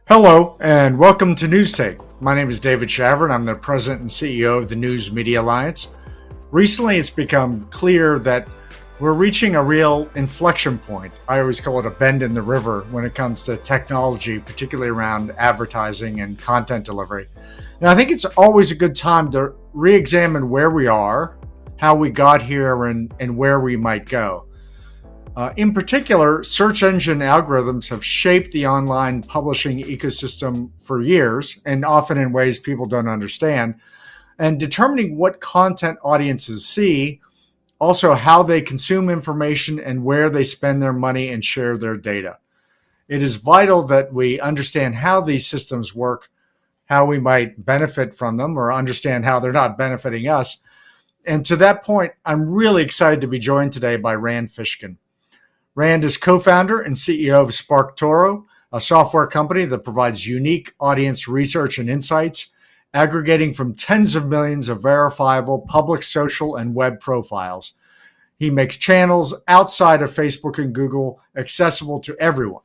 Hello, and welcome to News Take. My name is David Shaver, and I'm the president and CEO of the News Media Alliance. Recently, it's become clear that we're reaching a real inflection point. I always call it a bend in the river when it comes to technology, particularly around advertising and content delivery. And I think it's always a good time to re-examine where we are, how we got here, and where we might go. In particular, search engine algorithms have shaped the online publishing ecosystem for years, and often in ways people don't understand. And determining what content audiences see, also how they consume information and where they spend their money and share their data. It is vital that we understand how these systems work, how we might benefit from them, or understand how they're not benefiting us. And to that point, I'm really excited to be joined today by Rand Fishkin. Rand is co-founder and CEO of SparkToro, a software company that provides unique audience research and insights, aggregating from tens of millions of verifiable public social and web profiles. He makes channels outside of Facebook and Google accessible to everyone.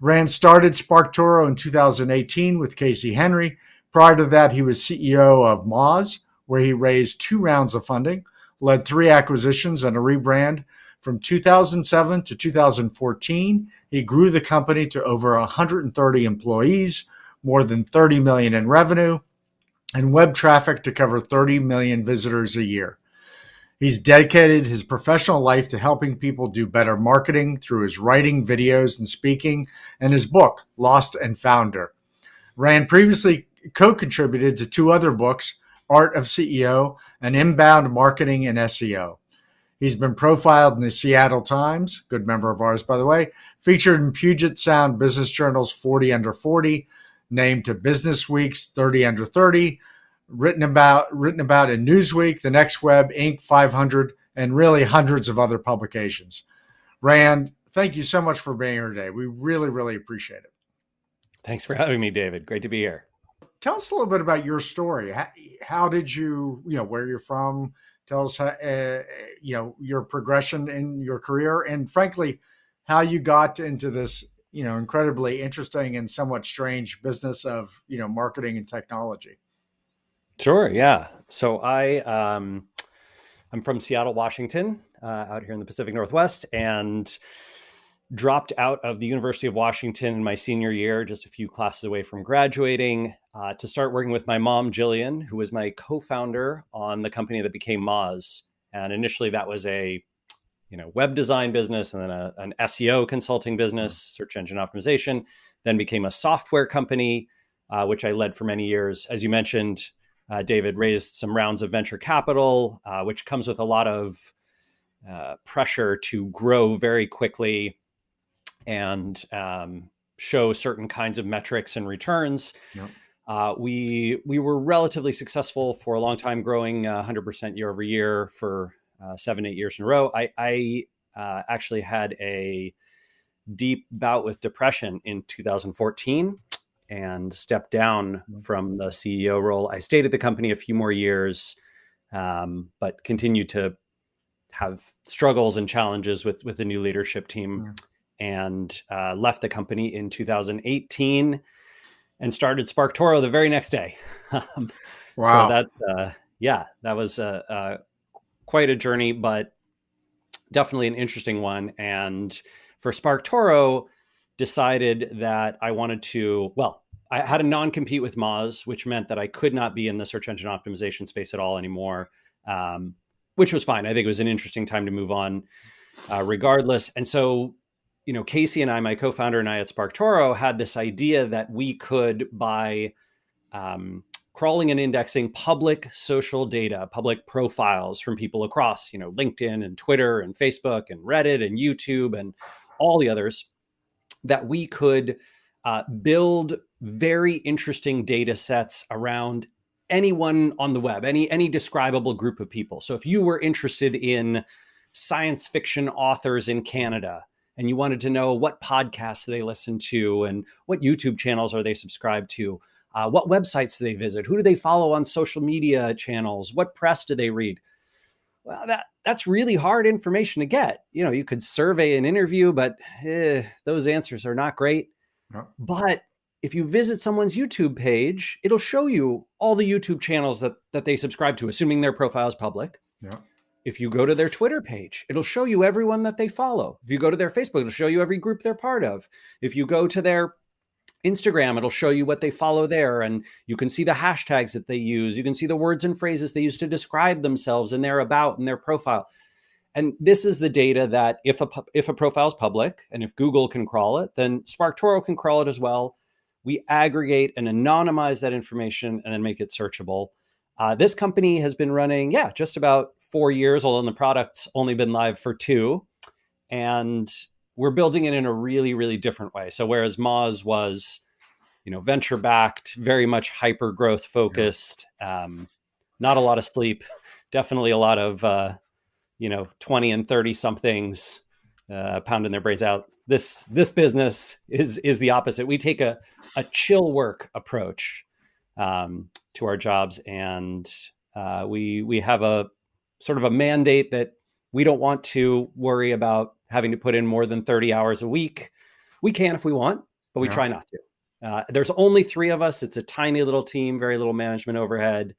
Rand started SparkToro in 2018 with Casey Henry. Prior to that, he was CEO of Moz, where he raised 2 rounds of funding, led 3 acquisitions and a rebrand. From 2007 to 2014, he grew the company to over 130 employees, more than 30 million in revenue, and web traffic to cover 30 million visitors a year. He's dedicated his professional life to helping people do better marketing through his writing, videos, and speaking, and his book, Lost and Founder. Rand previously co-contributed to 2 other books, Art of CEO and Inbound Marketing and SEO. He's been profiled in the Seattle Times, good member of ours, by the way, featured in Puget Sound Business Journal's 40 Under 40, named to Business Week's 30 Under 30, written about in Newsweek, The Next Web, Inc. 500, and really hundreds of other publications. Rand, thank you so much for being here today. We really, really appreciate it. Thanks for having me, David. Great to be here. Tell us a little bit about your story. How did you, where you're from? Tell us, your progression in your career, and frankly, how you got into this, incredibly interesting and somewhat strange business of, marketing and technology. Sure. Yeah. So I'm from Seattle, Washington, out here in the Pacific Northwest, and dropped out of the University of Washington in my senior year, just a few classes away from graduating, to start working with my mom, Jillian, who was my co-founder on the company that became Moz. And initially that was a, web design business, and then an SEO consulting business, search engine optimization, then became a software company, which I led for many years. As you mentioned, David, raised some rounds of venture capital, which comes with a lot of pressure to grow very quickly and show certain kinds of metrics and returns. Yep. We were relatively successful for a long time, growing 100% year over year for 7-8 years in a row. I actually had a deep bout with depression in 2014 and stepped down from the CEO role. I stayed at the company a few more years, but continued to have struggles and challenges with the new leadership team. Yeah. And left the company in 2018 and started SparkToro the very next day. Wow. So that was quite a journey, but definitely an interesting one. And for SparkToro, decided that I wanted to, I had a non-compete with Moz, which meant that I could not be in the search engine optimization space at all anymore, which was fine. I think it was an interesting time to move on regardless. And so, Casey and I, my co-founder and I at SparkToro, had this idea that we could, by crawling and indexing public social data, public profiles from people across, LinkedIn and Twitter and Facebook and Reddit and YouTube and all the others, that we could build very interesting data sets around anyone on the web, any describable group of people. So if you were interested in science fiction authors in Canada, and you wanted to know what podcasts they listen to and what YouTube channels are they subscribed to, what websites do they visit, who do they follow on social media channels, what press do they read? Well, that's really hard information to get. You could survey an interview, but those answers are not great. No. But if you visit someone's YouTube page, it'll show you all the YouTube channels that they subscribe to, assuming their profile is public. Yeah. If you go to their Twitter page, it'll show you everyone that they follow. If you go to their Facebook, it'll show you every group they're part of. If you go to their Instagram, it'll show you what they follow there. And you can see the hashtags that they use. You can see the words and phrases they use to describe themselves and their about and their profile. And this is the data that if a profile is public and if Google can crawl it, then SparkToro can crawl it as well. We aggregate and anonymize that information and then make it searchable. This company has been running, just about 4 years, although the product's only been live for 2. And we're building it in a really, really different way. So whereas Moz was, venture backed, very much hyper growth focused, not a lot of sleep, definitely a lot of 20 and 30 somethings pounding their brains out. This business is the opposite. We take a chill work approach to our jobs, and we have a sort of a mandate that we don't want to worry about having to put in more than 30 hours a week. We can if we want, but we try not to. There's only 3 of us. It's a tiny little team, very little management overhead,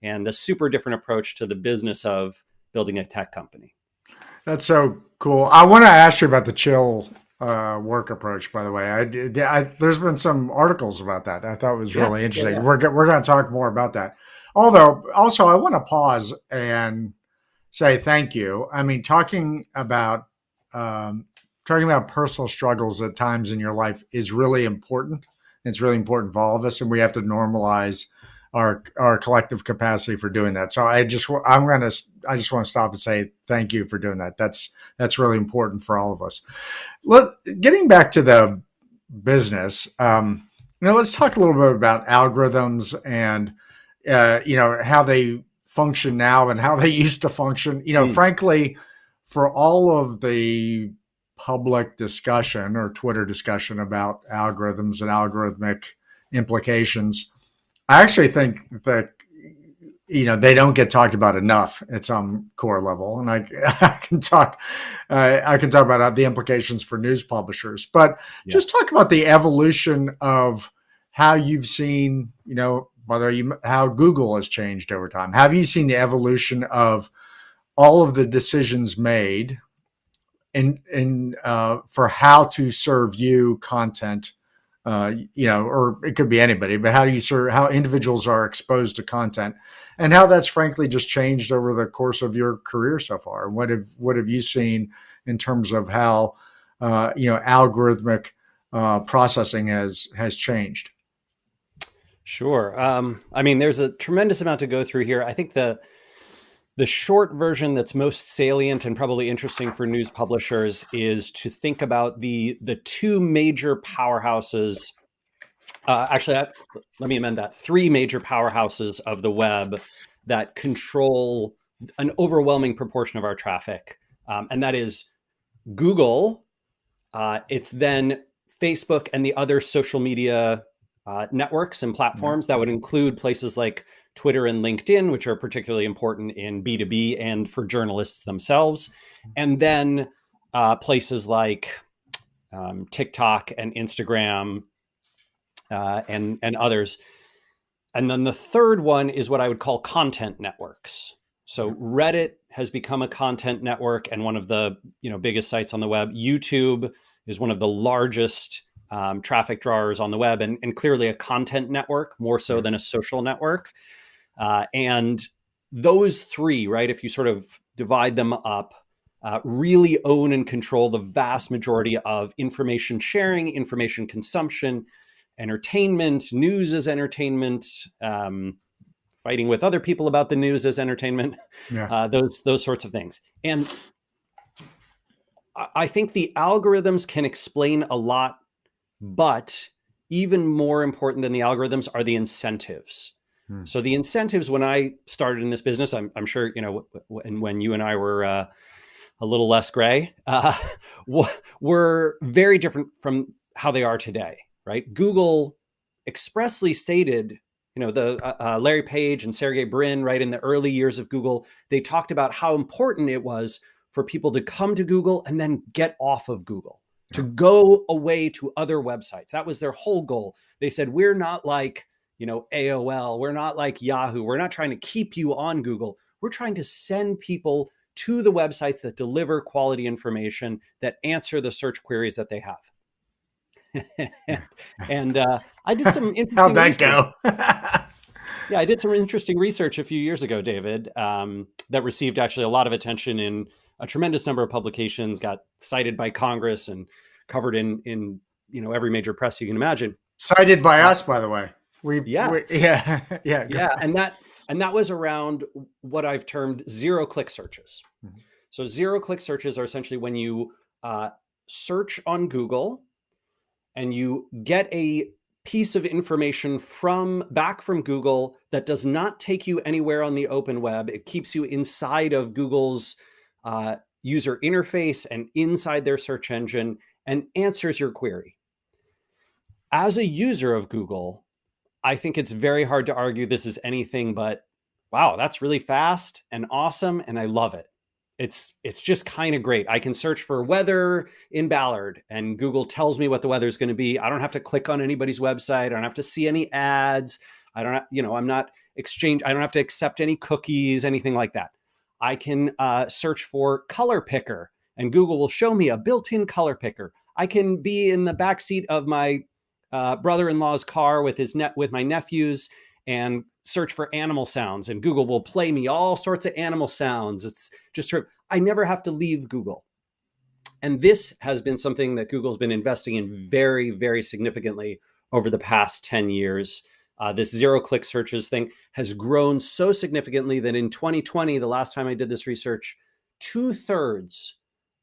and a super different approach to the business of building a tech company. That's so cool. I want to ask you about the chill work approach, by the way. There's been some articles about that. I thought it was really interesting. Yeah. We're going to talk more about that. Although, also, I want to pause and say thank you. I mean, talking about personal struggles at times in your life is really important. It's really important for all of us, and we have to normalize our collective capacity for doing that. So I just want to stop and say thank you for doing that. That's really important for all of us. Getting back to the business, let's talk a little bit about algorithms and how they function now and how they used to function. Frankly, for all of the public discussion or Twitter discussion about algorithms and algorithmic implications, I actually think that, they don't get talked about enough at some core level. And I can talk about the implications for news publishers, but just talk about the evolution of how you've seen, how Google has changed over time. Have you seen the evolution of all of the decisions made in for how to serve you content? Or it could be anybody, but how individuals are exposed to content, and how that's frankly just changed over the course of your career so far. What have you seen in terms of how algorithmic processing has changed? Sure. There's a tremendous amount to go through here. I think the short version that's most salient and probably interesting for news publishers is to think about the 2 major powerhouses. Let me amend that. 3 major powerhouses of the web that control an overwhelming proportion of our traffic. And that is Google. It's then Facebook and the other social media networks and platforms. That would include places like Twitter and LinkedIn, which are particularly important in B2B and for journalists themselves. And then places like TikTok and Instagram and others. And then the third one is what I would call content networks. So Reddit has become a content network and one of the biggest sites on the web. YouTube is one of the largest traffic drawers on the web, and clearly a content network, more so than a social network. And those 3, right, if you sort of divide them up, really own and control the vast majority of information sharing, information consumption, entertainment, news as entertainment, fighting with other people about the news as entertainment, those sorts of things. And I think the algorithms can explain a lot, but even more important than the algorithms are the incentives. So the incentives, when I started in this business, I'm sure, when you and I were a little less gray, were very different from how they are today, right? Google expressly stated, the Larry Page and Sergey Brin, right, in the early years of Google, they talked about how important it was for people to come to Google and then get off of Google. to go away to other websites. That was their whole goal. They said, we're not like, AOL. We're not like Yahoo. We're not trying to keep you on Google. We're trying to send people to the websites that deliver quality information, that answer the search queries that they have. and I did some interesting How'd that research. go? Yeah, I did some interesting research a few years ago, David, that received actually a lot of attention in a tremendous number of publications, got cited by Congress and covered in every major press you can imagine. Cited by us, by the way. Yeah. And that was around what I've termed zero-click searches. Mm-hmm. So zero-click searches are essentially when you search on Google and you get a piece of information back from Google that does not take you anywhere on the open web. It keeps you inside of Google's user interface and inside their search engine and answers your query. As a user of Google, I think it's very hard to argue this is anything but, wow, that's really fast and awesome, and I love it. It's just kind of great. I can search for weather in Ballard and Google tells me what the weather is going to be. I don't have to click on anybody's website. I don't have to see any ads. I don't have to accept any cookies, anything like that. I can search for color picker and Google will show me a built-in color picker. I can be in the backseat of my brother-in-law's car with my nephews and search for animal sounds and Google will play me all sorts of animal sounds. It's just, I never have to leave Google. And this has been something that Google's been investing in very, very significantly over the past 10 years. This zero-click searches thing has grown so significantly that in 2020, the last time I did this research, 2/3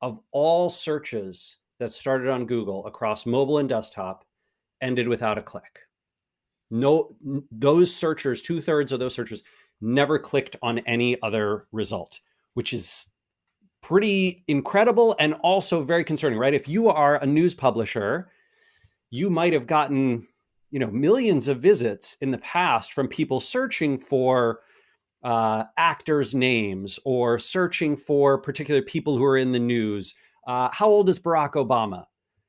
of all searches that started on Google across mobile and desktop ended without a click. No, those searchers, 2/3 of those searchers never clicked on any other result, which is pretty incredible and also very concerning, right? If you are a news publisher, you might have gotten, millions of visits in the past from people searching for actors' names or searching for particular people who are in the news. How old is Barack Obama?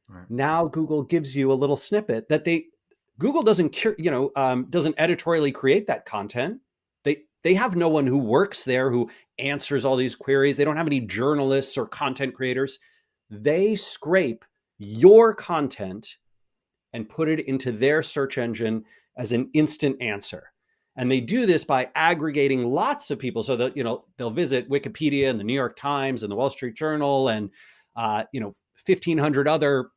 Right. Now Google gives you a little snippet that Google doesn't editorially create that content. They have no one who works there who answers all these queries. They don't have any journalists or content creators. They scrape your content and put it into their search engine as an instant answer. And they do this by aggregating lots of people so that, they'll visit Wikipedia and the New York Times and the Wall Street Journal and, 1,500 other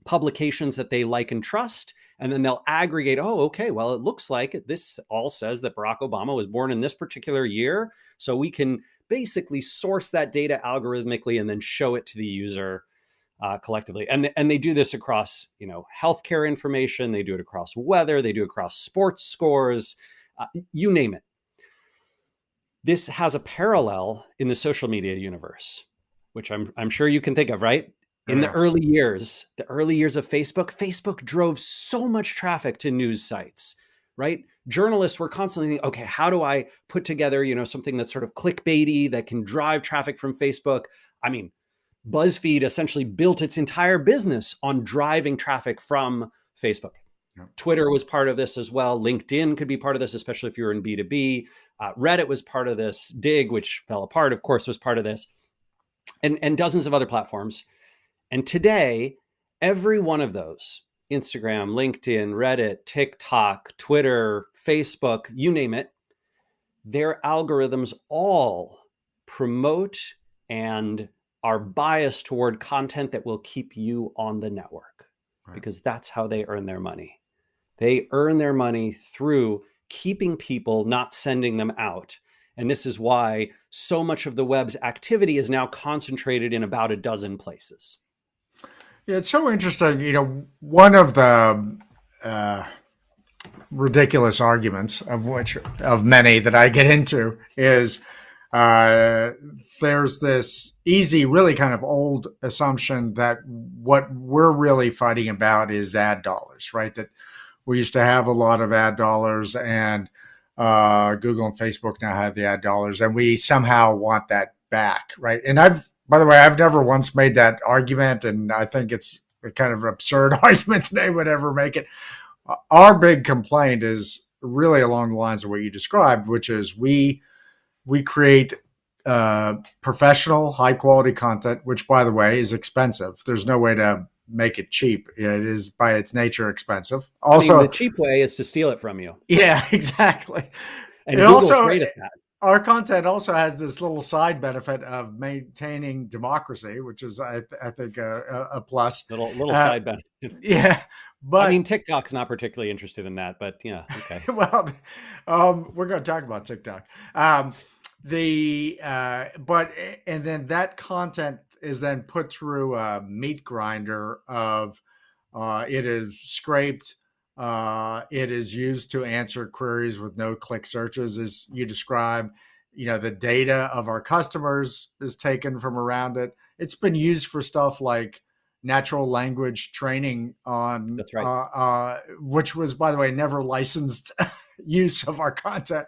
publications that they like and trust. And then they'll aggregate, it looks like this all says that Barack Obama was born in this particular year. So we can basically source that data algorithmically and then show it to the user collectively. And they do this across, healthcare information. They do it across weather. They do it across sports scores, you name it. This has a parallel in the social media universe, which I'm sure you can think of, right? In the early years of Facebook drove so much traffic to news sites, right? Journalists were constantly thinking, okay, how do I put together, something that's sort of clickbaity that can drive traffic from Facebook? I mean, BuzzFeed essentially built its entire business on driving traffic from Facebook. Yep. Twitter was part of this as well. LinkedIn could be part of this, especially if you were in B2B. Reddit was part of this. Dig, which fell apart, of course, was part of this. And dozens of other platforms. And today, every one of those, Instagram, LinkedIn, Reddit, TikTok, Twitter, Facebook, you name it, their algorithms all promote and are biased toward content that will keep you on the network, right? Because that's how they earn their money. They earn their money through keeping people, not sending them out. And this is why so much of the web's activity is now concentrated in about a dozen places. Yeah, it's so interesting. One of the ridiculous arguments of many that I get into is there's this easy, really kind of old assumption that what we're really fighting about is ad dollars, right? That we used to have a lot of ad dollars and Google and Facebook now have the ad dollars and we somehow want that back, right? And I've By the way, I've never once made that argument, and I think it's a kind of absurd argument that they would ever make it. Our big complaint is really along the lines of what you described, which is we create professional, high quality content, which, by the way, is expensive. There's no way to make it cheap. It is by its nature expensive. Also, I mean, the cheap way is to steal it from you. yeah, exactly. And It Google's also, great at that. our content also has this little side benefit of maintaining democracy, which is, I think, a plus. Little side benefit. Yeah, but I mean, TikTok's not particularly interested in that, but yeah, okay. well, we're going to talk about TikTok. But and then that content is then put through a meat grinder of it is scraped. It is used to answer queries with no click searches, as you describe. The data of our customers is taken from around it. It's been used for stuff like natural language training on, That's right. which was, by the way, never licensed use of our content.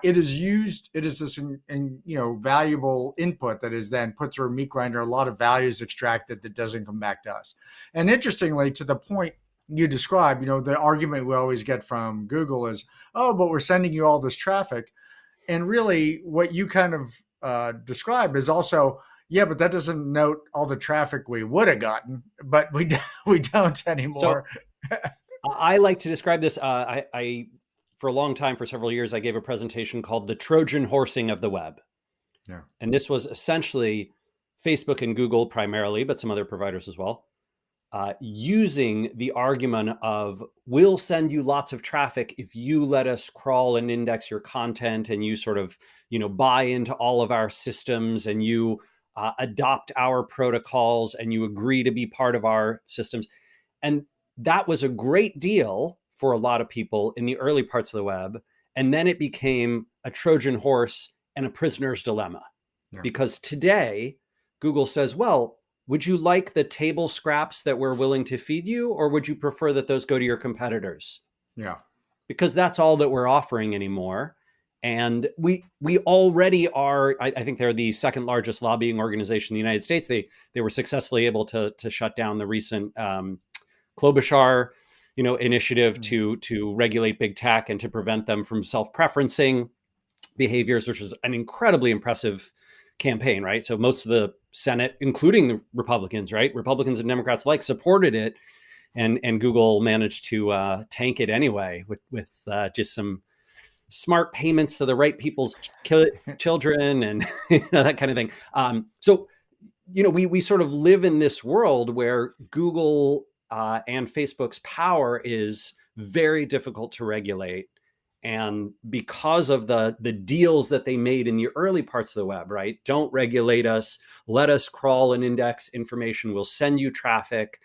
It is used. It is this valuable input that is then put through a meat grinder. A lot of value is extracted that doesn't come back to us. And interestingly, to the point you described, the argument we always get from Google is, oh, but we're sending you all this traffic. And really what you kind of describe is also, yeah, but that doesn't note all the traffic we would have gotten, but we don't anymore. So, I like to describe this. I for a long time, for several years, I gave a presentation called the Trojan horsing of the web. Yeah. And this was essentially Facebook and Google primarily, but some other providers as well, using the argument of, we'll send you lots of traffic if you let us crawl and index your content, and you sort of, buy into all of our systems, and you adopt our protocols, and you agree to be part of our systems. And that was a great deal for a lot of people in the early parts of the web. And then it became a Trojan horse and a prisoner's dilemma. Yeah. Because today, Google says, well, would you like the table scraps that we're willing to feed you, or would you prefer that those go to your competitors? Yeah. Because that's all that we're offering anymore. And we already are, I think they're the second largest lobbying organization in the United States. They were successfully able to shut down the recent Klobuchar, initiative to regulate big tech and to prevent them from self-preferencing behaviors, which was an incredibly impressive campaign, right? So most of the Senate, including the Republicans, right? Republicans and Democrats alike supported it, and Google managed to tank it anyway with just some smart payments to the right people's children and that kind of thing. So we sort of live in this world where Google and Facebook's power is very difficult to regulate. And because of the deals that they made in the early parts of the web, right? Don't regulate us, let us crawl and index information, we'll send you traffic.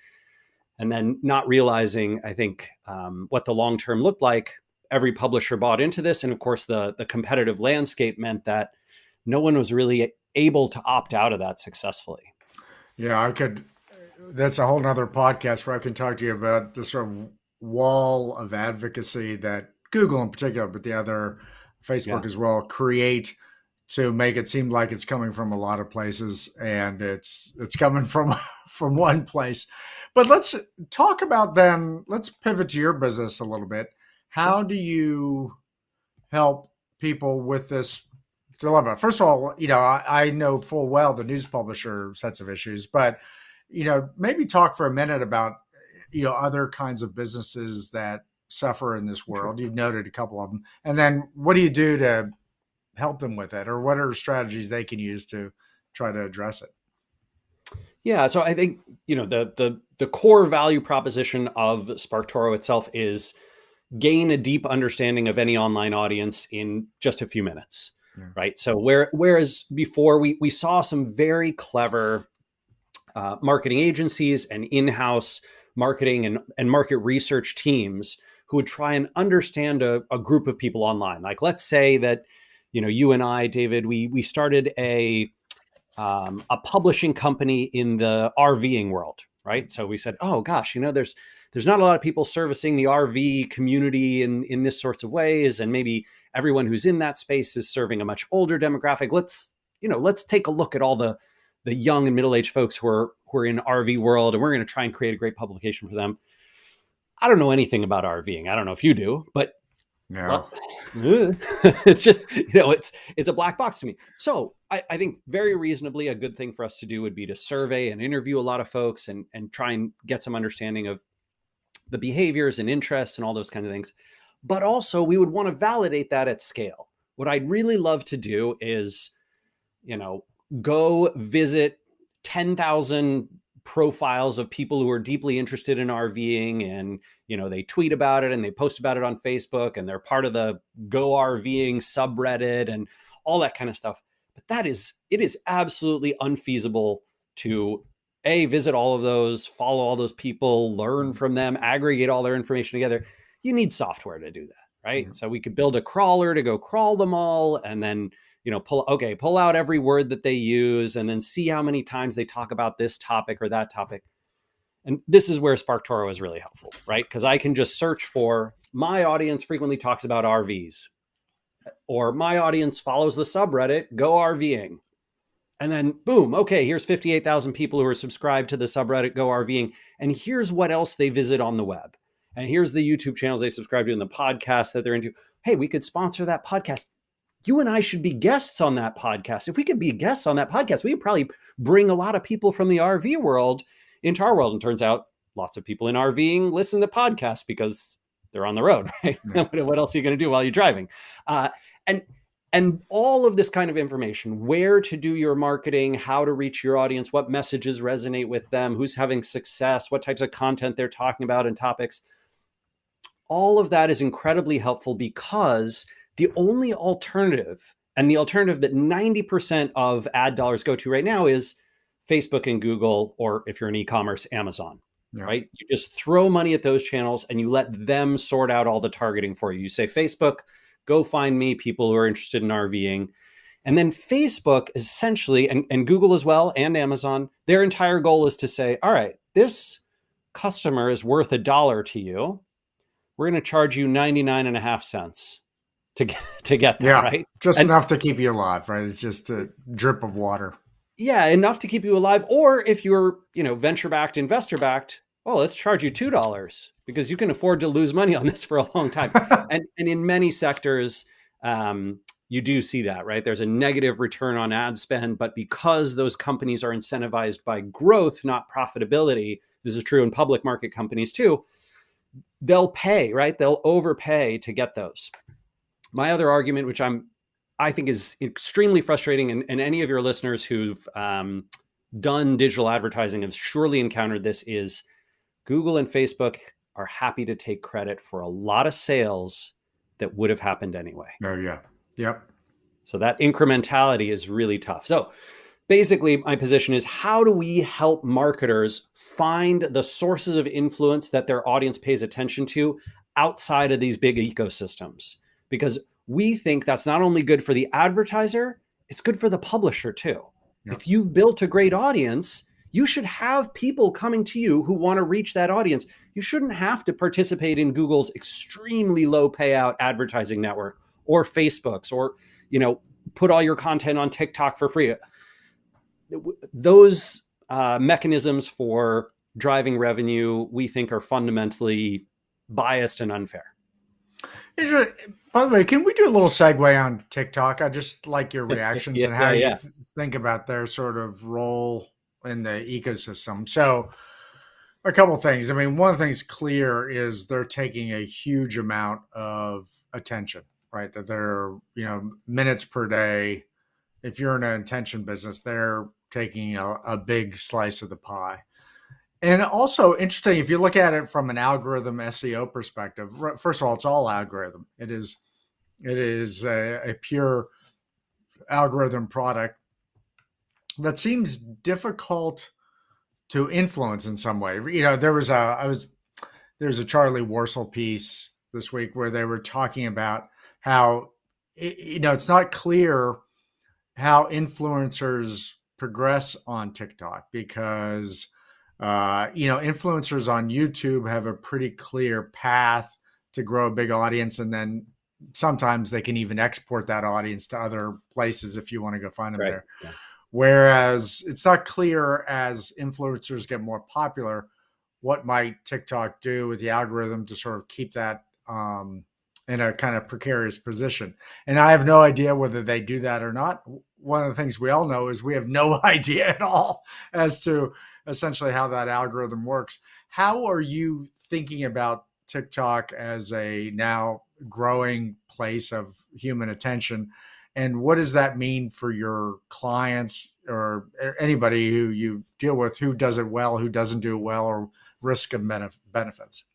And then not realizing, I think, what the long term looked like, every publisher bought into this. And of course, the competitive landscape meant that no one was really able to opt out of that successfully. Yeah, that's a whole nother podcast where I can talk to you about the sort of wall of advocacy that Google in particular, but the other, Facebook as well, create to make it seem like it's coming from a lot of places, and it's coming from one place. But let's talk about then, let's pivot to your business a little bit. How do you help people with this dilemma? First of all, I know full well the news publisher sets of issues, but maybe talk for a minute about other kinds of businesses that suffer in this world. Sure. You've noted a couple of them, and then what do you do to help them with it, or what are strategies they can use to try to address it? Yeah, so I think the core value proposition of SparkToro itself is gain a deep understanding of any online audience in just a few minutes, right? So whereas before we saw some very clever marketing agencies and in-house marketing and market research teams who would try and understand a group of people online. Like, let's say that, you and I, David, we started a publishing company in the RVing world, right? So we said, oh gosh, there's not a lot of people servicing the RV community in this sorts of ways, and maybe everyone who's in that space is serving a much older demographic. Let's take a look at all the the young and middle-aged folks who are in RV world, and we're going to try and create a great publication for them. I don't know anything about RVing. I don't know if you do, but No. it's just, it's a black box to me. So I think very reasonably a good thing for us to do would be to survey and interview a lot of folks and try and get some understanding of the behaviors and interests and all those kinds of things. But also we would want to validate that at scale. What I'd really love to do is, go visit 10,000 profiles of people who are deeply interested in RVing, and they tweet about it and they post about it on Facebook, and they're part of the Go RVing subreddit and all that kind of stuff. But it is absolutely unfeasible to visit all of those, follow all those people, learn from them, aggregate all their information together. You need software to do that, right? Mm-hmm. So we could build a crawler to go crawl them all, and then pull out every word that they use, and then see how many times they talk about this topic or that topic. And this is where SparkToro is really helpful, right? Because I can just search for my audience frequently talks about RVs, or my audience follows the subreddit Go RVing. And then boom, okay, here's 58,000 people who are subscribed to the subreddit Go RVing. And here's what else they visit on the web. And here's the YouTube channels they subscribe to and the podcast that they're into. Hey, we could sponsor that podcast. You and I should be guests on that podcast. If we could be guests on that podcast, we could probably bring a lot of people from the RV world into our world. And turns out lots of people in RVing listen to podcasts because they're on the road, right? Yeah. What else are you going to do while you're driving? And all of this kind of information, where to do your marketing, how to reach your audience, what messages resonate with them, who's having success, what types of content they're talking about and topics. All of that is incredibly helpful, because the only alternative, and the alternative that 90% of ad dollars go to right now, is Facebook and Google, or if you're in e-commerce, Amazon, right? You just throw money at those channels and you let them sort out all the targeting for you. You say, Facebook, go find me people who are interested in RVing. And then Facebook essentially, and Google as well, and Amazon, their entire goal is to say, all right, this customer is worth $1 to you. We're going to charge you 99.5 cents to get that, right? Just enough to keep you alive, right? It's just a drip of water. Yeah, enough to keep you alive. Or if you're, venture-backed, investor-backed, let's charge you $2 because you can afford to lose money on this for a long time. and in many sectors, you do see that, right? There's a negative return on ad spend, but because those companies are incentivized by growth, not profitability, this is true in public market companies too, they'll pay, right? They'll overpay to get those. My other argument, which I think is extremely frustrating, and any of your listeners who've done digital advertising have surely encountered this, is Google and Facebook are happy to take credit for a lot of sales that would have happened anyway. Oh, yeah. Yep. So that incrementality is really tough. So basically, my position is, how do we help marketers find the sources of influence that their audience pays attention to outside of these big ecosystems? Because we think that's not only good for the advertiser, it's good for the publisher too. Yep. If you've built a great audience, you should have people coming to you who want to reach that audience. You shouldn't have to participate in Google's extremely low payout advertising network, or Facebook's, or, put all your content on TikTok for free. Those mechanisms for driving revenue, we think, are fundamentally biased and unfair. By the way, can we do a little segue on TikTok? I just like your reactions and how you think about their sort of role in the ecosystem. So a couple of things. I mean, one of the things clear is they're taking a huge amount of attention, right? They're, minutes per day. If you're in an attention business, they're taking a big slice of the pie. And also interesting, if you look at it from an algorithm SEO perspective, first of all, it's all algorithm. It is a pure algorithm product that seems difficult to influence in some way. There was a Charlie Warsaw piece this week where they were talking about how, it's not clear how influencers progress on TikTok, because influencers on YouTube have a pretty clear path to grow a big audience, and then sometimes they can even export that audience to other places if you want to go find them there. Yeah. Whereas it's not clear as influencers get more popular, what might TikTok do with the algorithm to sort of keep that in a kind of precarious position. And I have no idea whether they do that or not. One of the things we all know is we have no idea at all as to essentially how that algorithm works. How are you thinking about TikTok as a now growing place of human attention? And what does that mean for your clients or anybody who you deal with, who does it well, who doesn't do it well, or risk of benefits?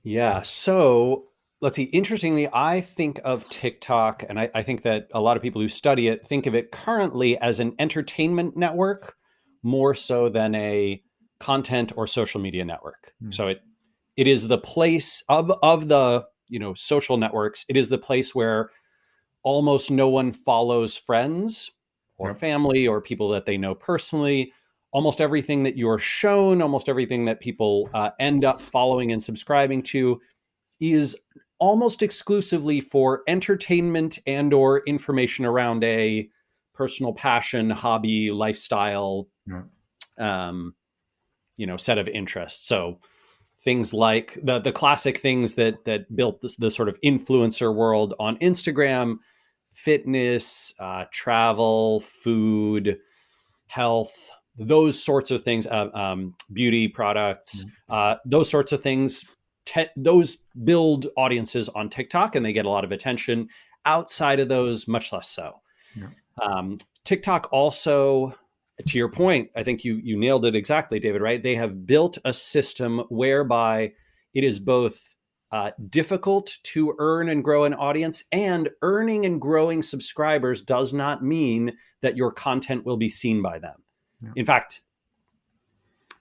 Yeah. So let's see. Interestingly, I think of TikTok, and I think that a lot of people who study it think of it currently as an entertainment network more so than a content or social media network. So it is the place of the social networks. It is the place where almost no one follows friends or Yep. family or people that they know personally. Almost everything that you're shown, almost everything that people end up following and subscribing to is almost exclusively for entertainment and or information around a personal passion, hobby, lifestyle, Yep. Set of interests. So things like the classic things that built the sort of influencer world on Instagram: fitness, travel, food, health, those sorts of things, beauty products, those sorts of things. Those build audiences on TikTok and they get a lot of attention. Outside of those, much less so. Yeah. TikTok also, to your point, I think you nailed it exactly, David, right? They have built a system whereby it is both difficult to earn and grow an audience, and earning and growing subscribers does not mean that your content will be seen by them. Yeah. In fact,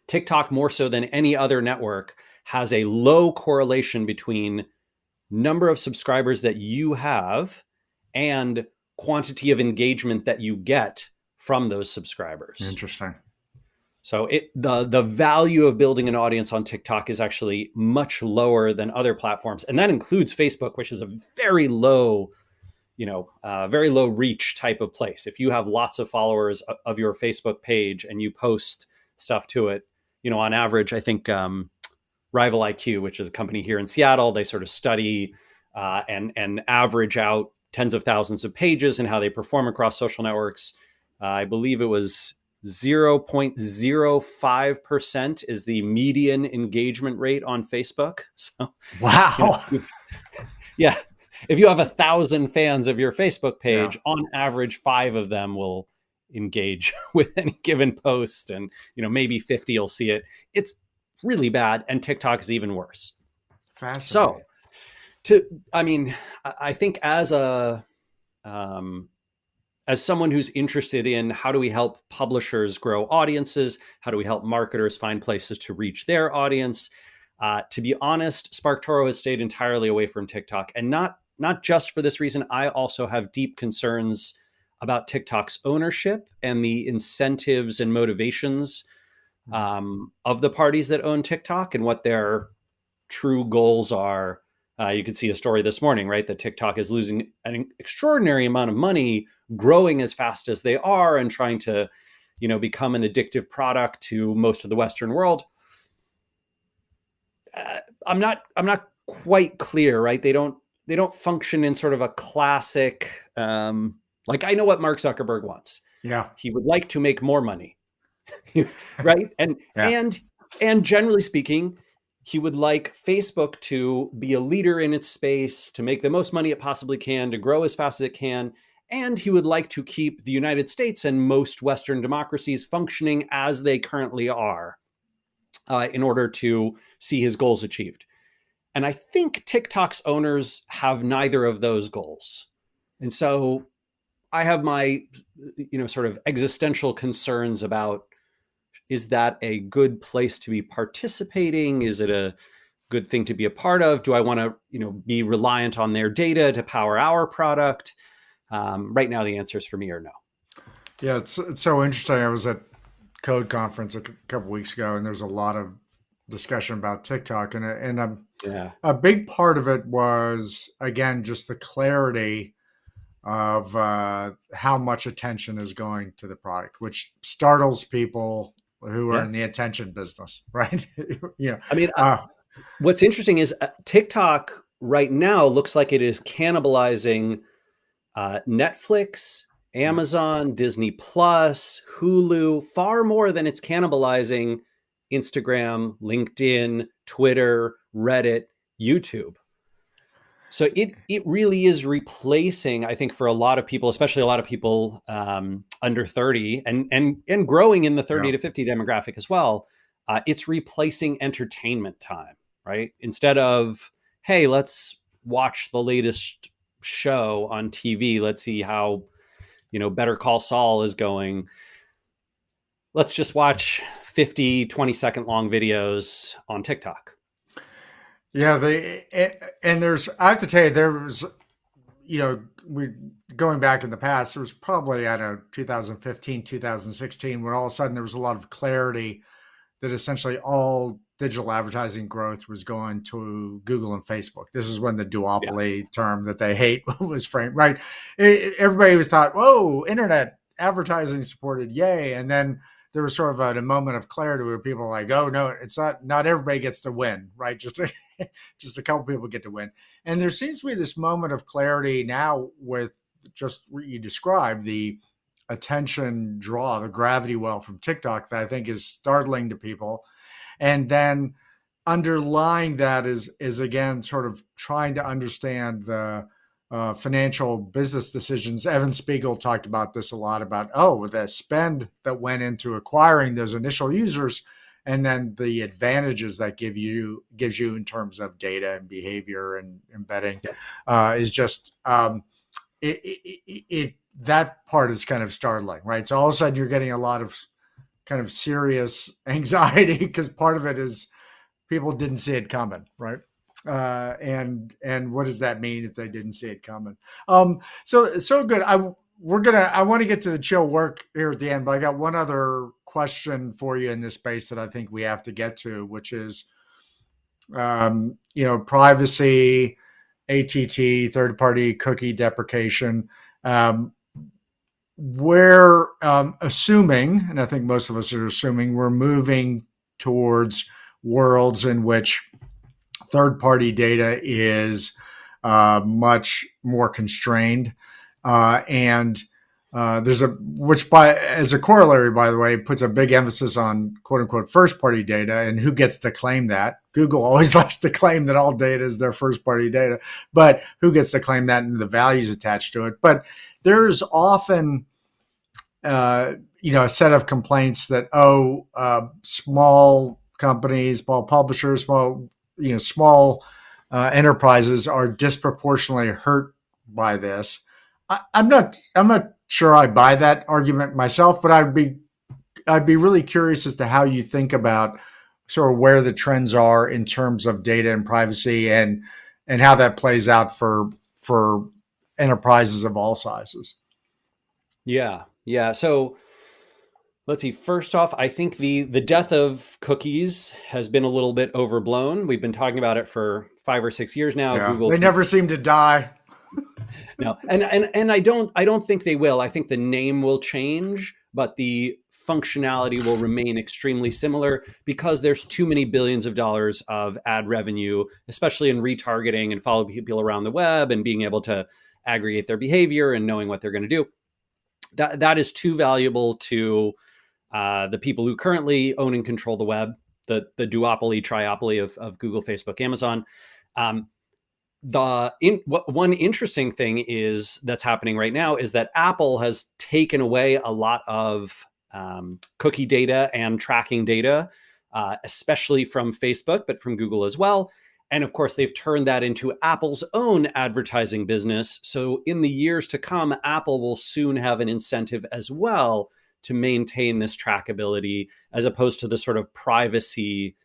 TikTok, more so than any other network, has a low correlation between number of subscribers that you have and quantity of engagement that you get from those subscribers. Interesting. So the value of building an audience on TikTok is actually much lower than other platforms. And that includes Facebook, which is a very low reach type of place. If you have lots of followers of your Facebook page and you post stuff to it, on average, I think Rival IQ, which is a company here in Seattle, they sort of study and average out tens of thousands of pages and how they perform across social networks. I believe it was 0.05% is the median engagement rate on Facebook. So, wow. Yeah. If you have 1,000 fans of your Facebook page, on average, 5 of them will engage with any given post, and maybe 50 will see it. It's really bad, and TikTok is even worse. Fascinating. So, I think as someone who's interested in how do we help publishers grow audiences, how do we help marketers find places to reach their audience, to be honest, SparkToro has stayed entirely away from TikTok, and not just for this reason. I also have deep concerns about TikTok's ownership and the incentives and motivations of the parties that own TikTok and what their true goals are. You could see a story this morning, right, that TikTok is losing an extraordinary amount of money growing as fast as they are and trying to, become an addictive product to most of the Western world. I'm not quite clear, right? They don't function in sort of a classic, like I know what Mark Zuckerberg wants. Yeah. He would like to make more money, right? And generally speaking, he would like Facebook to be a leader in its space, to make the most money it possibly can, to grow as fast as it can. And he would like to keep the United States and most Western democracies functioning as they currently are in order to see his goals achieved. And I think TikTok's owners have neither of those goals. And so I have my, sort of existential concerns about, is that a good place to be participating? Is it a good thing to be a part of? Do I want to, be reliant on their data to power our product? Right now, the answers for me are no. Yeah, it's so interesting. I was at Code Conference a couple weeks ago, and there's a lot of discussion about TikTok, and a big part of it was, again, just the clarity of how much attention is going to the product, which startles people who are Yeah. in the attention business, right? you know, I mean, uh, what's interesting is TikTok right now looks like it is cannibalizing Netflix, yeah. Amazon, Disney Plus, Hulu, far more than it's cannibalizing Instagram, LinkedIn, Twitter, Reddit, YouTube. So it really is replacing, I think, for a lot of people, especially a lot of people under 30 and growing in the 30 Yeah. to 50 demographic as well. It's replacing entertainment time, right? Instead of, hey, let's watch the latest show on TV. Let's see how, Better Call Saul is going. Let's just watch 50, 20-second long videos on TikTok. Yeah, and there's I have to tell you there was we going back in the past there was probably I don't know 2015 2016 when all of a sudden there was a lot of clarity that essentially all digital advertising growth was going to Google and Facebook. This is when the Yeah. duopoly term that they hate was framed, right? Everybody was thought, whoa, internet advertising supported, yay. And then there was sort of a moment of clarity where people were like, oh, no, it's not everybody gets to win, right? Just a couple people get to win. And there seems to be this moment of clarity now with just what you described, the attention draw, the gravity well from TikTok that I think is startling to people. And then underlying that is again sort of trying to understand the financial business decisions. Evan Spiegel talked about this a lot about the spend that went into acquiring those initial users, and then the advantages that gives you in terms of data and behavior and embedding Yep. is just it that part is kind of startling, right? So all of a sudden you're getting a lot of kind of serious anxiety because part of it is people didn't see it coming, right? And what does that mean if they didn't see it coming? So good. I want to get to the chill work here at the end, but I got one other question for you in this space that I think we have to get to, which is privacy, ATT, third party cookie deprecation. Um, we're assuming, and I think most of us are assuming, we're moving towards worlds in which third party data is much more constrained. And there's which as a corollary, by the way, puts a big emphasis on quote unquote first party data and who gets to claim that. Google always likes to claim that all data is their first party data, but who gets to claim that and the values attached to it? But there's often a set of complaints that small companies, small publishers, small enterprises are disproportionately hurt by this. I'm not sure I buy that argument myself, but I'd be really curious as to how you think about sort of where the trends are in terms of data and privacy and how that plays out for enterprises of all sizes. Yeah. Yeah. So let's see. First off, I think the death of cookies has been a little bit overblown. We've been talking about it for 5 or 6 years now. Yeah, Google they never seem to die. no, and I don't think they will. I think the name will change, but the functionality will remain extremely similar because there's too many billions of dollars of ad revenue, especially in retargeting and follow people around the web and being able to aggregate their behavior and knowing what they're going to do. That is too valuable to the people who currently own and control the web, the duopoly, triopoly of Google, Facebook, Amazon. One interesting thing is that's happening right now is that Apple has taken away a lot of cookie data and tracking data, especially from Facebook, but from Google as well. And of course, they've turned that into Apple's own advertising business. So in the years to come, Apple will soon have an incentive as well to maintain this trackability, as opposed to the sort of privacy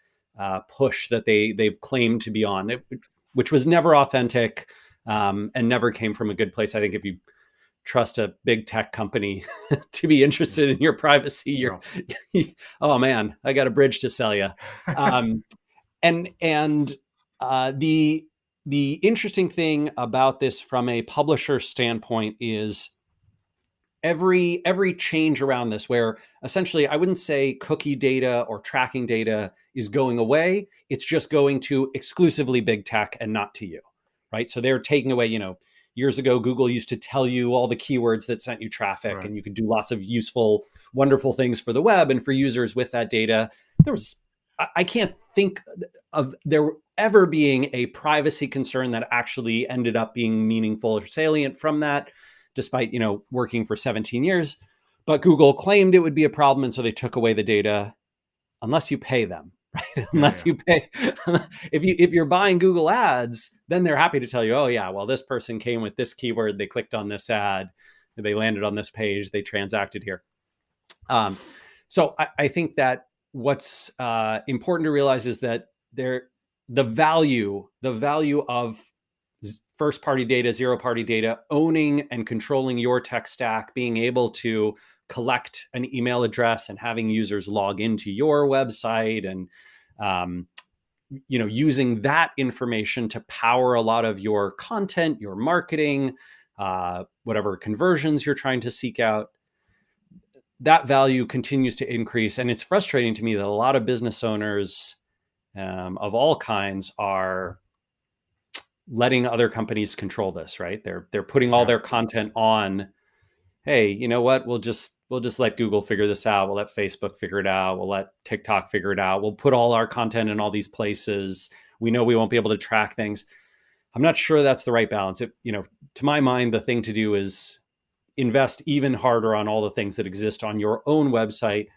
push that they've claimed to be on, which was never authentic and never came from a good place. I think if you trust a big tech company to be interested in your privacy, you're, oh man, I got a bridge to sell you. And the the interesting thing about this from a publisher standpoint is every change around this, where essentially I wouldn't say cookie data or tracking data is going away. It's just going to exclusively big tech and not to you, right? So they're taking away, years ago, Google used to tell you all the keywords that sent you traffic, Right. and you could do lots of useful, wonderful things for the web and for users with that data. I can't think of there ever being a privacy concern that actually ended up being meaningful or salient from that, despite, working for 17 years. But Google claimed it would be a problem, and so they took away the data unless you pay them, right? Unless you pay. if you're buying Google ads, then they're happy to tell you, oh yeah, well, this person came with this keyword, they clicked on this ad, they landed on this page, they transacted here. So I think that what's important to realize is that the value of first party data, zero party data, owning and controlling your tech stack, being able to collect an email address and having users log into your website, and using that information to power a lot of your content, your marketing, whatever conversions you're trying to seek out. That value continues to increase. And it's frustrating to me that a lot of business owners of all kinds are letting other companies control this, right? They're putting all their content on, hey, you know what? We'll just let Google figure this out. We'll let Facebook figure it out. We'll let TikTok figure it out. We'll put all our content in all these places. We know we won't be able to track things. I'm not sure that's the right balance. To my mind, the thing to do is invest even harder on all the things that exist on your own website,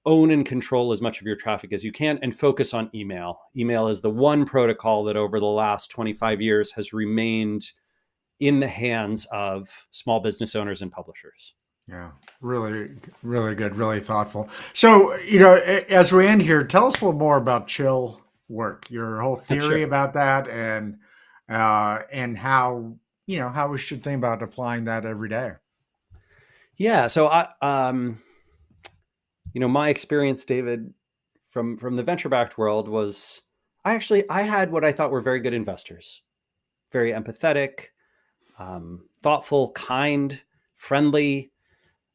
own and control as much of your traffic as you can, and focus on email. Email is the one protocol that over the last 25 years has remained in the hands of small business owners and publishers. Yeah, really, really good, really thoughtful. So, as we end here, tell us a little more about chill work, your whole theory Sure. about that, and how how we should think about applying that every day. Yeah. So my experience, David, from the venture-backed world was I had what I thought were very good investors, very empathetic, thoughtful, kind, friendly.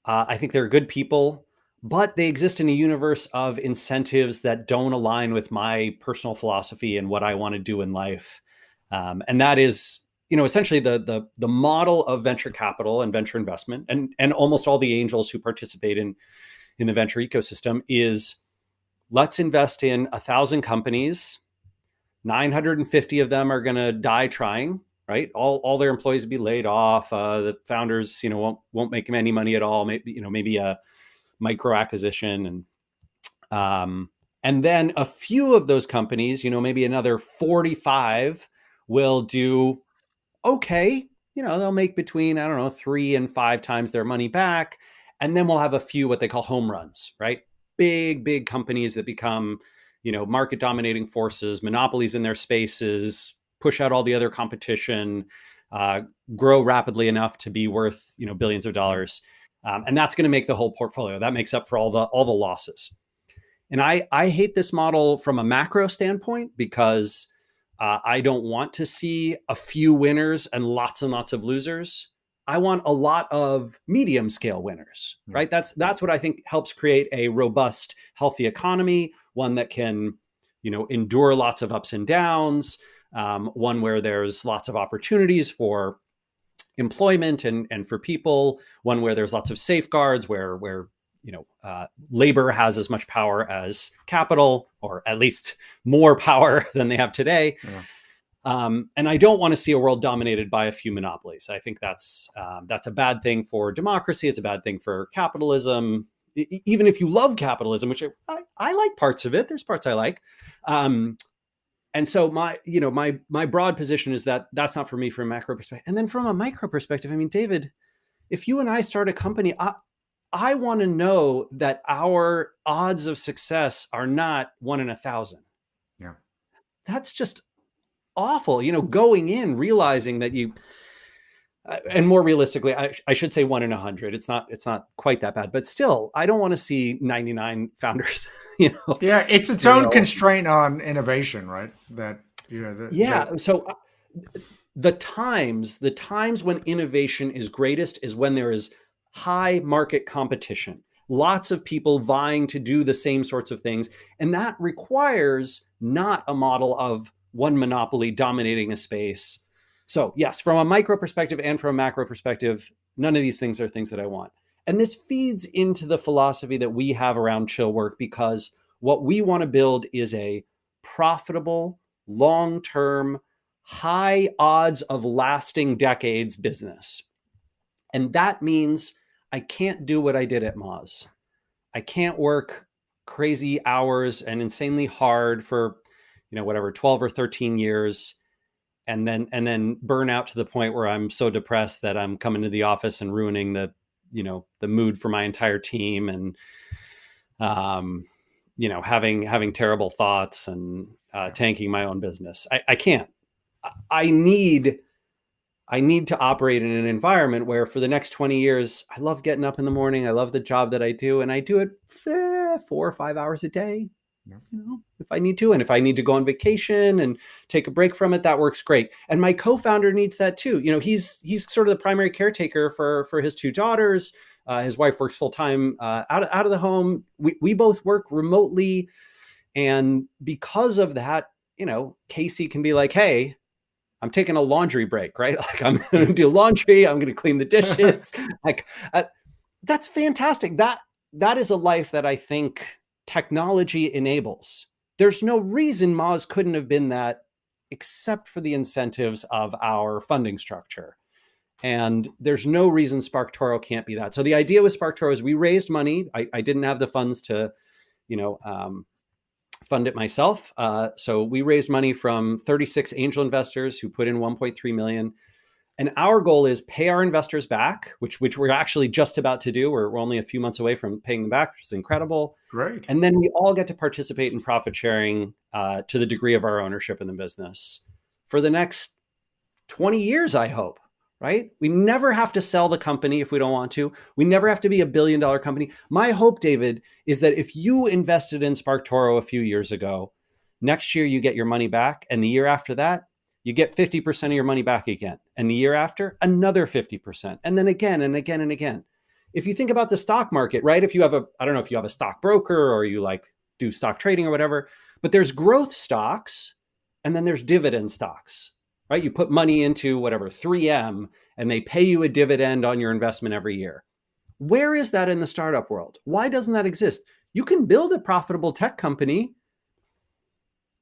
I think they're good people, but they exist in a universe of incentives that don't align with my personal philosophy and what I want to do in life. And that is, essentially the model of venture capital and venture investment, and almost all the angels who participate in the venture ecosystem is, let's invest in 1,000 companies. 950 of them are going to die trying, right? All their employees will be laid off. The founders, won't make them any money at all. Maybe a micro acquisition, and then a few of those companies, maybe another 45 will do okay. They'll make between, I don't know, 3 and 5 times their money back. And then we'll have a few what they call home runs, right? Big companies that become, market dominating forces, monopolies in their spaces, push out all the other competition, grow rapidly enough to be worth, billions of dollars. And that's going to make the whole portfolio. That makes up for all the losses. And I hate this model from a macro standpoint because I don't want to see a few winners and lots of losers. I want a lot of medium scale winners, right? That's what I think helps create a robust, healthy economy, one that can, endure lots of ups and downs, one where there's lots of opportunities for employment and for people, one where there's lots of safeguards, where labor has as much power as capital, or at least more power than they have today. Yeah. And I don't want to see a world dominated by a few monopolies. I think that's a bad thing for democracy. It's a bad thing for capitalism. Even if you love capitalism, which I like parts of it, there's parts I like. And so my broad position is that that's not for me from a macro perspective. And then from a micro perspective, I mean, David, if you and I start a company, I want to know that our odds of success are not 1 in 1,000. Yeah, that's just awful. Going in realizing that and more realistically, I should say 1 in 100. It's not quite that bad, but still, I don't want to see 99 founders. Yeah, it's its own constraint on innovation, right? That So The times when innovation is greatest is when there is high market competition, lots of people vying to do the same sorts of things. And that requires not a model of one monopoly dominating a space. So yes, from a micro perspective and from a macro perspective, none of these things are things that I want. And this feeds into the philosophy that we have around chill work, because what we want to build is a profitable, long-term, high odds of lasting decades business. And that means I can't do what I did at Moz. I can't work crazy hours and insanely hard for, whatever, 12 or 13 years and then burn out to the point where I'm so depressed that I'm coming to the office and ruining the mood for my entire team, and having terrible thoughts and tanking my own business. I can't. I need to operate in an environment where for the next 20 years, I love getting up in the morning. I love the job that I do, and I do it 4 or 5 hours a day, if I need to. And if I need to go on vacation and take a break from it, that works great. And my co-founder needs that too. He's sort of the primary caretaker for his 2 daughters. His wife works full time out of the home. We both work remotely. And because of that, Casey can be like, hey, I'm taking a laundry break, right? Like, I'm going to do laundry. I'm going to clean the dishes. That's fantastic. That is a life that I think technology enables. There's no reason Moz couldn't have been that, except for the incentives of our funding structure. And there's no reason SparkToro can't be that. So the idea with SparkToro is we raised money. I didn't have the funds to, fund it myself. So we raised money from 36 angel investors who put in 1.3 million. And our goal is pay our investors back, which we're actually just about to do. We're only a few months away from paying them back, which is incredible. Great. And then we all get to participate in profit sharing to the degree of our ownership in the business for the next 20 years, I hope. Right? We never have to sell the company if we don't want to. We never have to be $1 billion company. My hope, David, is that if you invested in SparkToro a few years ago, next year you get your money back. And the year after that, you get 50% of your money back again. And the year after, another 50%. And then again and again and again. If you think about the stock market, right? If you have I don't know if you have a stockbroker or you do stock trading or whatever, but there's growth stocks and then there's dividend stocks. Right? You put money into whatever, 3M, and they pay you a dividend on your investment every year. Where is that in the startup world? Why doesn't that exist? You can build a profitable tech company.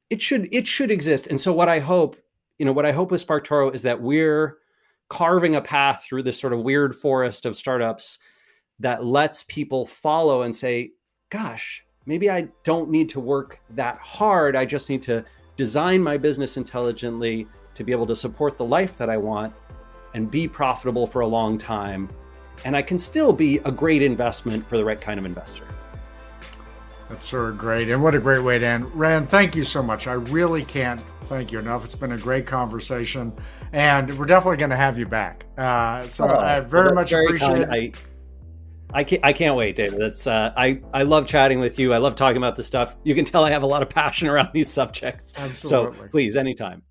It should exist. And so what I hope with SparkToro is that we're carving a path through this sort of weird forest of startups that lets people follow and say, gosh, maybe I don't need to work that hard. I just need to design my business intelligently to be able to support the life that I want and be profitable for a long time. And I can still be a great investment for the right kind of investor. That's sort of great. And what a great way to end. Rand, thank you so much. I really can't thank you enough. It's been a great conversation, and we're definitely going to have you back. I very much appreciate it. I can't wait, David. I love chatting with you. I love talking about this stuff. You can tell I have a lot of passion around these subjects. Absolutely. So please, anytime.